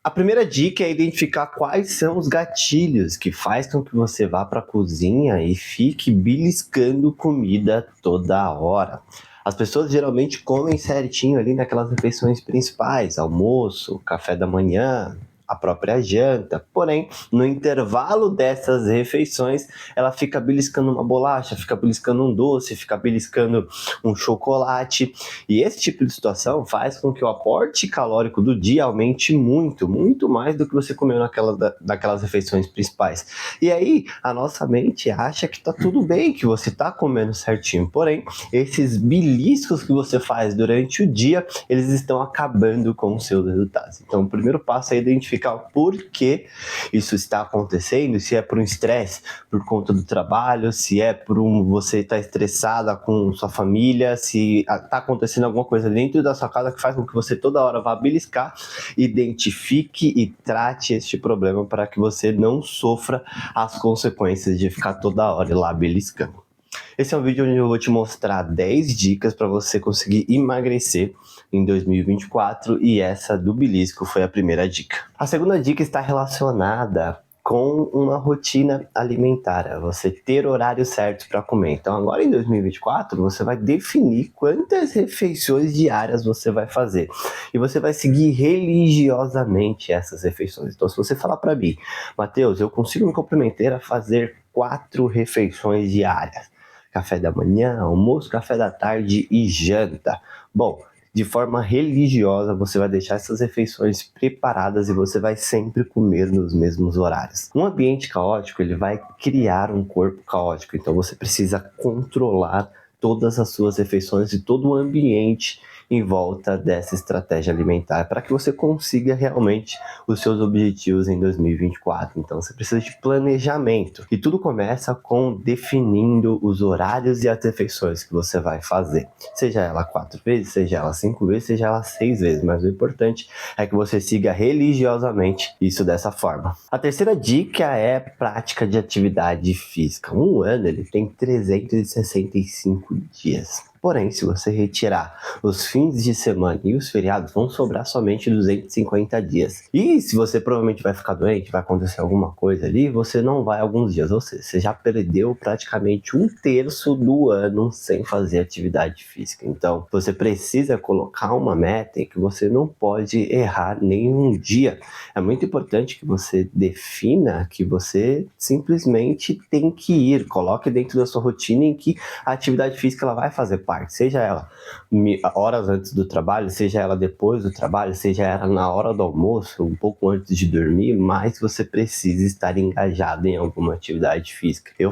A primeira dica é identificar quais são os gatilhos que faz com que você vá para a cozinha e fique beliscando comida toda hora. As pessoas geralmente comem certinho ali naquelas refeições principais, almoço, café da manhã, a própria janta. Porém, no intervalo dessas refeições, ela fica beliscando uma bolacha, fica beliscando um doce, fica beliscando um chocolate. E esse tipo de situação faz com que o aporte calórico do dia aumente muito, muito mais do que você comeu naquelas refeições principais. E aí, a nossa mente acha que tá tudo bem, que você tá comendo certinho. Porém, esses beliscos que você faz durante o dia, eles estão acabando com os seus resultados. Então, o primeiro passo é identificar o porquê isso está acontecendo, se é por um estresse por conta do trabalho, se é por você estar estressada com sua família, se está acontecendo alguma coisa dentro da sua casa que faz com que você toda hora vá beliscar. Identifique e trate este problema para que você não sofra as consequências de ficar toda hora lá beliscando. Esse é um vídeo onde eu vou te mostrar 10 dicas para você conseguir emagrecer em 2024 e essa do belisco foi a primeira dica. A segunda dica está relacionada com uma rotina alimentar, você ter horário certo para comer. Então agora em 2024 você vai definir quantas refeições diárias você vai fazer e você vai seguir religiosamente essas refeições. Então se você falar para mim, Matheus, eu consigo me comprometer a fazer 4 refeições diárias, café da manhã, almoço, café da tarde e janta. Bom, de forma religiosa, você vai deixar essas refeições preparadas e você vai sempre comer nos mesmos horários. Um ambiente caótico, ele vai criar um corpo caótico, então você precisa controlar todas as suas refeições e todo o ambiente em volta dessa estratégia alimentar para que você consiga realmente os seus objetivos em 2024. Então você precisa de planejamento e tudo começa com definindo os horários e as refeições que você vai fazer, seja ela 4 vezes, seja ela 5 vezes, seja ela 6 vezes, mas o importante é que você siga religiosamente isso dessa forma. A terceira dica é prática de atividade física. Um ano ele tem 365 dias. Porém, se você retirar os fins de semana e os feriados, vão sobrar somente 250 dias. E se você provavelmente vai ficar doente, vai acontecer alguma coisa ali, você não vai alguns dias. Ou seja, você já perdeu praticamente 1/3 do ano sem fazer atividade física. Então, você precisa colocar uma meta em que você não pode errar nenhum dia. É muito importante que você defina que você simplesmente tem que ir. Coloque dentro da sua rotina em que a atividade física ela vai fazer parte, seja ela horas antes do trabalho, seja ela depois do trabalho, seja ela na hora do almoço, um pouco antes de dormir, mas você precisa estar engajado em alguma atividade física. Eu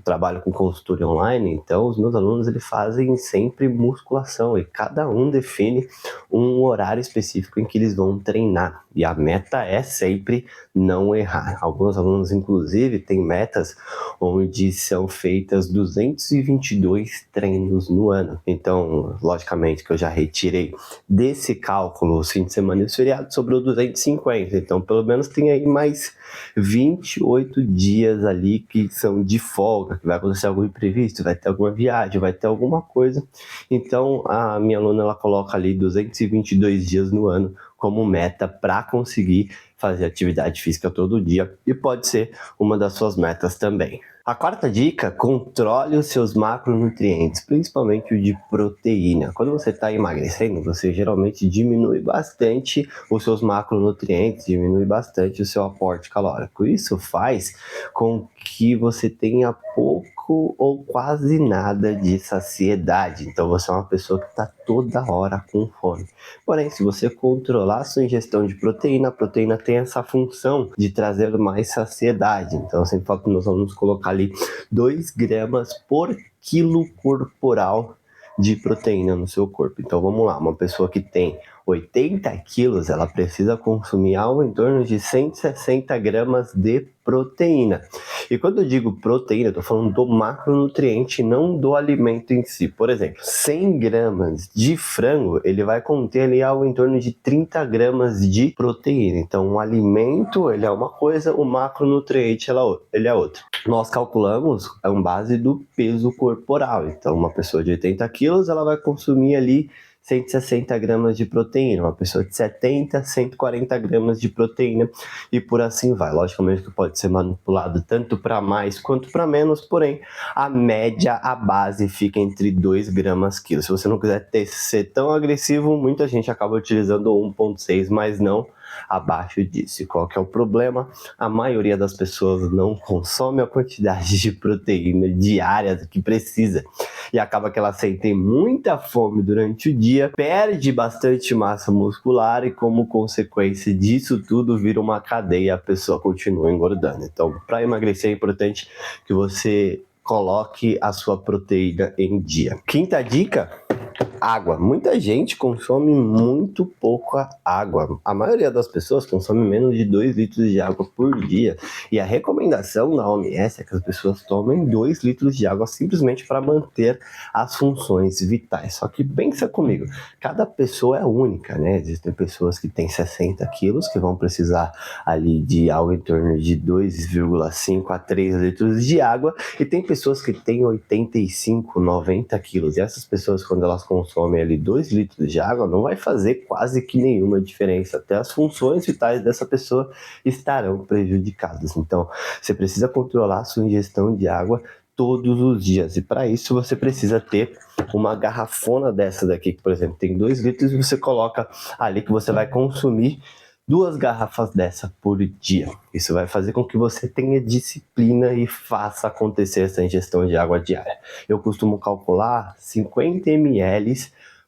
trabalho com consultoria online, então os meus alunos eles fazem sempre musculação e cada um define um horário específico em que eles vão treinar e a meta é sempre não errar. Alguns alunos inclusive têm metas onde são feitas 222 treinos no ano. Então, logicamente que eu já retirei desse cálculo os fins de semana e os feriados, sobrou 250. Então, pelo menos tem aí mais 28 dias ali que são de folga, que vai acontecer algum imprevisto, vai ter alguma viagem, vai ter alguma coisa. Então, a minha aluna ela coloca ali 222 dias no ano como meta para conseguir fazer atividade física todo dia e pode ser uma das suas metas também. A quarta dica, controle os seus macronutrientes, principalmente o de proteína. Quando você está emagrecendo, você geralmente diminui bastante os seus macronutrientes, diminui bastante o seu aporte calórico. Isso faz com que você tenha pouco ou quase nada de saciedade. Então você é uma pessoa que está toda hora com fome. Porém, se você controlar a sua ingestão de proteína, a proteína tem essa função de trazer mais saciedade. Então, eu sempre falo para os meus alunos colocar ali 2 gramas por quilo corporal de proteína no seu corpo. Então, vamos lá, uma pessoa que tem 80 quilos, ela precisa consumir algo em torno de 160 gramas de proteína. E quando eu digo proteína, eu estou falando do macronutriente, não do alimento em si. Por exemplo, 100 gramas de frango, ele vai conter ali algo em torno de 30 gramas de proteína. Então, o alimento, ele é uma coisa, o macronutriente, ele é outra. Nós calculamos com base do peso corporal. Então, uma pessoa de 80 quilos, ela vai consumir ali 160 gramas de proteína, uma pessoa de 70, 140 gramas de proteína e por assim vai. Logicamente que pode ser manipulado tanto para mais quanto para menos, porém a média, a base fica entre 2 gramas quilo. Se você não quiser ser tão agressivo, muita gente acaba utilizando 1,6, mas não abaixo disso. E qual que é o problema? A maioria das pessoas não consome a quantidade de proteína diária que precisa e acaba que ela sente muita fome durante o dia, perde bastante massa muscular e como consequência disso tudo vira uma cadeia, a pessoa continua engordando. Então, para emagrecer é importante que você coloque a sua proteína em dia. Quinta dica: água. Muita gente consome muito pouca água. A maioria das pessoas consome menos de 2 litros de água por dia. E a recomendação da OMS é que as pessoas tomem 2 litros de água simplesmente para manter as funções vitais. Só que pensa comigo, cada pessoa é única, né? Existem pessoas que têm 60 quilos que vão precisar ali de algo em torno de 2,5 a 3 litros de água e tem pessoas que têm 85, 90 quilos. E essas pessoas, quando elas consomem ali 2 litros de água, não vai fazer quase que nenhuma diferença. Até as funções vitais dessa pessoa estarão prejudicadas. Então, você precisa controlar a sua ingestão de água todos os dias. E para isso, você precisa ter uma garrafona dessa daqui, que, por exemplo, tem 2 litros e você coloca ali que você vai consumir 2 garrafas dessa por dia. Isso vai fazer com que você tenha disciplina e faça acontecer essa ingestão de água diária. Eu costumo calcular 50 ml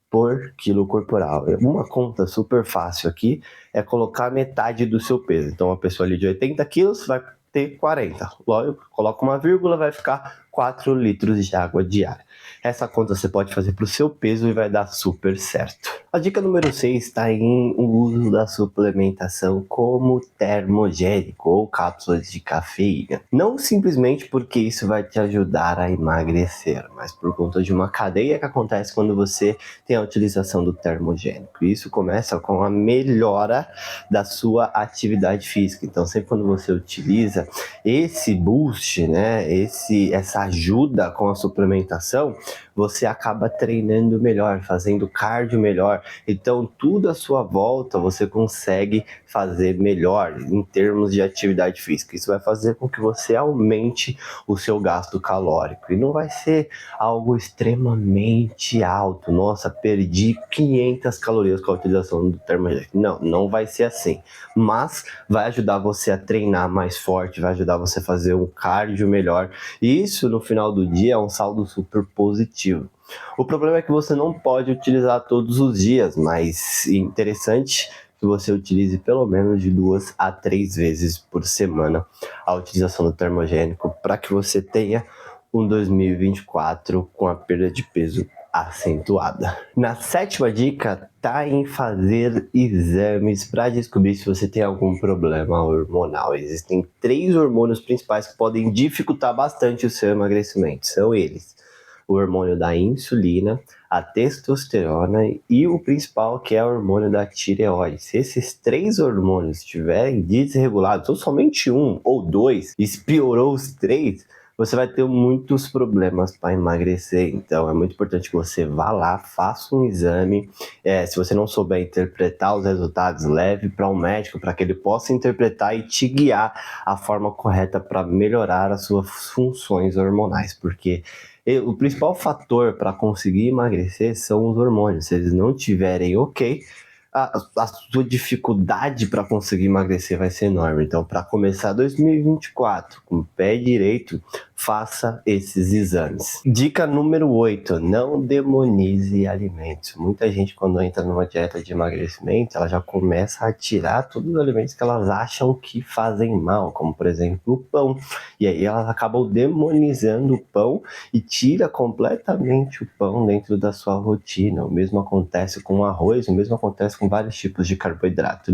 por quilo corporal. Uma conta super fácil aqui é colocar metade do seu peso. Então, uma pessoa ali de 80 quilos vai ter 40. Logo, coloca uma vírgula, vai ficar 4 litros de água diária. Essa conta você pode fazer para o seu peso e vai dar super certo. A dica número 6 está em o uso da suplementação como termogênico ou cápsulas de cafeína. Não simplesmente porque isso vai te ajudar a emagrecer, mas por conta de uma cadeia que acontece quando você tem a utilização do termogênico. Isso começa com a melhora da sua atividade física. Então, sempre quando você utiliza esse boost, né, essa ajuda com a suplementação, você acaba treinando melhor, fazendo cardio melhor. Então, tudo à sua volta você consegue fazer melhor em termos de atividade física. Isso vai fazer com que você aumente o seu gasto calórico. E não vai ser algo extremamente alto. Nossa, perdi 500 calorias com a utilização do termogênico. Não, não vai ser assim. Mas vai ajudar você a treinar mais forte, vai ajudar você a fazer um cardio melhor. E isso, no final do dia, é um saldo super positivo. O problema é que você não pode utilizar todos os dias, mas é interessante que você utilize pelo menos de 2 a 3 vezes por semana a utilização do termogênico para que você tenha um 2024 com a perda de peso acentuada. Na 7ª dica tá em fazer exames para descobrir se você tem algum problema hormonal. Existem 3 hormônios principais que podem dificultar bastante o seu emagrecimento. São eles: o hormônio da insulina, a testosterona e o principal, que é o hormônio da tireoide. Se esses 3 hormônios estiverem desregulados, ou somente um ou 2, e piorou os 3, você vai ter muitos problemas para emagrecer. Então é muito importante que você vá lá, faça um exame. Se você não souber interpretar os resultados, leve para um médico para que ele possa interpretar e te guiar a forma correta para melhorar as suas funções hormonais, porque o principal fator para conseguir emagrecer são os hormônios. Se eles não tiverem ok, a sua dificuldade para conseguir emagrecer vai ser enorme. Então, para começar 2024 com o pé direito, faça esses exames. Dica número 8, não demonize alimentos. Muita gente, quando entra numa dieta de emagrecimento, ela já começa a tirar todos os alimentos que elas acham que fazem mal, como por exemplo o pão. E aí elas acabam demonizando o pão e tira completamente o pão dentro da sua rotina. O mesmo acontece com o arroz, o mesmo acontece com vários tipos de carboidrato.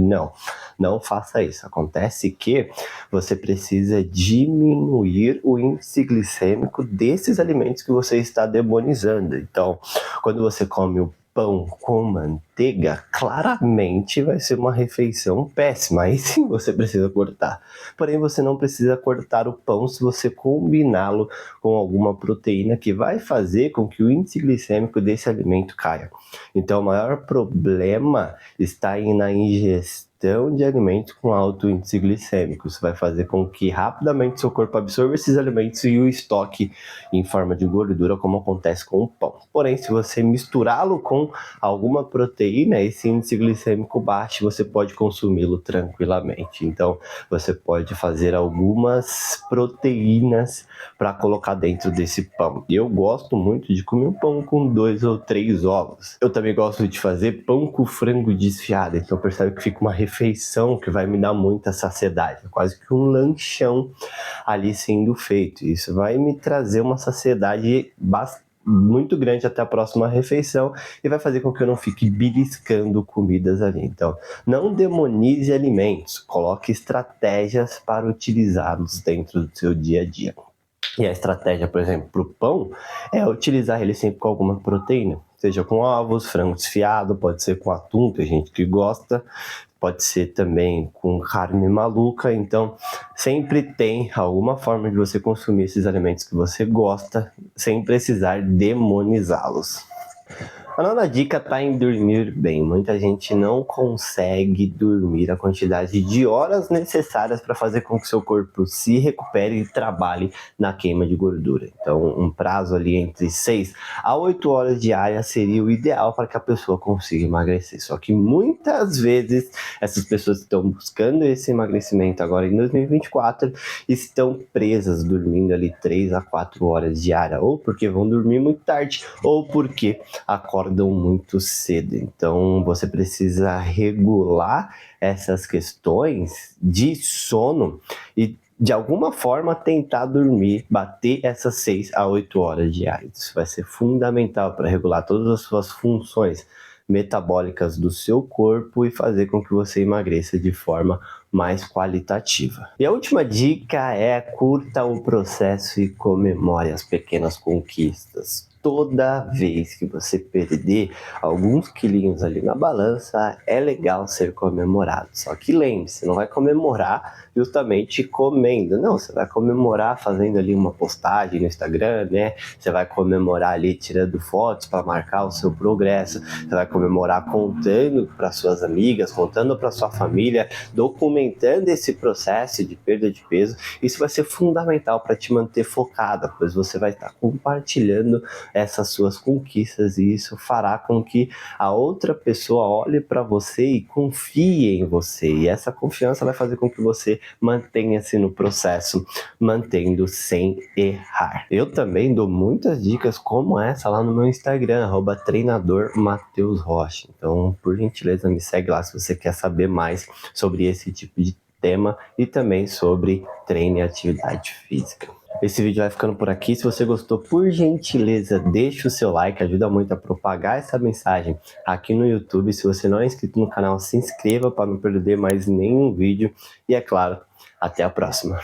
Não faça isso. Acontece que você precisa diminuir o índice glicêmico desses alimentos que você está demonizando. Então, quando você come o pão com manteiga, claramente vai ser uma refeição péssima. Aí sim você precisa cortar. Porém, você não precisa cortar o pão se você combiná-lo com alguma proteína que vai fazer com que o índice glicêmico desse alimento caia. Então, o maior problema está aí na ingestão de alimentos com alto índice glicêmico. Isso vai fazer com que rapidamente seu corpo absorva esses alimentos e o estoque em forma de gordura, como acontece com o pão. Porém, se você misturá-lo com alguma proteína, esse índice glicêmico baixa e você pode consumi-lo tranquilamente. Então, você pode fazer algumas proteínas para colocar dentro desse pão. Eu gosto muito de comer um pão com 2 ou 3 ovos. Eu também gosto de fazer pão com frango desfiado, então percebe que fica uma refeição que vai me dar muita saciedade, quase que um lanchão ali sendo feito. Isso vai me trazer uma saciedade muito grande até a próxima refeição e vai fazer com que eu não fique beliscando comidas ali. Então, não demonize alimentos, coloque estratégias para utilizá-los dentro do seu dia a dia. E a estratégia, por exemplo, para o pão é utilizar ele sempre com alguma proteína, seja com ovos, frango desfiado, pode ser com atum, tem gente que gosta, pode ser também com carne maluca. Então sempre tem alguma forma de você consumir esses alimentos que você gosta sem precisar demonizá-los. A nona dica está em dormir bem. Muita gente não consegue dormir a quantidade de horas necessárias para fazer com que seu corpo se recupere e trabalhe na queima de gordura. Então, um prazo ali entre 6 a 8 horas diárias seria o ideal para que a pessoa consiga emagrecer. Só que muitas vezes essas pessoas que estão buscando esse emagrecimento agora em 2024 estão presas dormindo ali 3 a 4 horas diárias, ou porque vão dormir muito tarde, ou porque acordam muito cedo. Então você precisa regular essas questões de sono e de alguma forma tentar dormir, bater essas 6 a 8 horas diárias. Isso vai ser fundamental para regular todas as suas funções metabólicas do seu corpo e fazer com que você emagreça de forma mais qualitativa. E a última dica é: curta o processo e comemore as pequenas conquistas. Toda vez que você perder alguns quilinhos ali na balança, é legal ser comemorado. Só que lembre-se, não vai comemorar justamente comendo. Não, você vai comemorar fazendo ali uma postagem no Instagram, né? Você vai comemorar ali tirando fotos para marcar o seu progresso. Você vai comemorar contando para suas amigas, contando para sua família, documentando esse processo de perda de peso. Isso vai ser fundamental para te manter focada, pois você vai estar compartilhando essas suas conquistas e isso fará com que a outra pessoa olhe para você e confie em você. E essa confiança vai fazer com que você mantenha-se no processo, mantendo sem errar. Eu também dou muitas dicas como essa lá no meu Instagram, @treinadormatheusrocha. Então, por gentileza, me segue lá se você quer saber mais sobre esse tipo de tema e também sobre treino e atividade física. Esse vídeo vai ficando por aqui. Se você gostou, por gentileza, deixa o seu like, ajuda muito a propagar essa mensagem aqui no YouTube. Se você não é inscrito no canal, se inscreva para não perder mais nenhum vídeo. E é claro, até a próxima.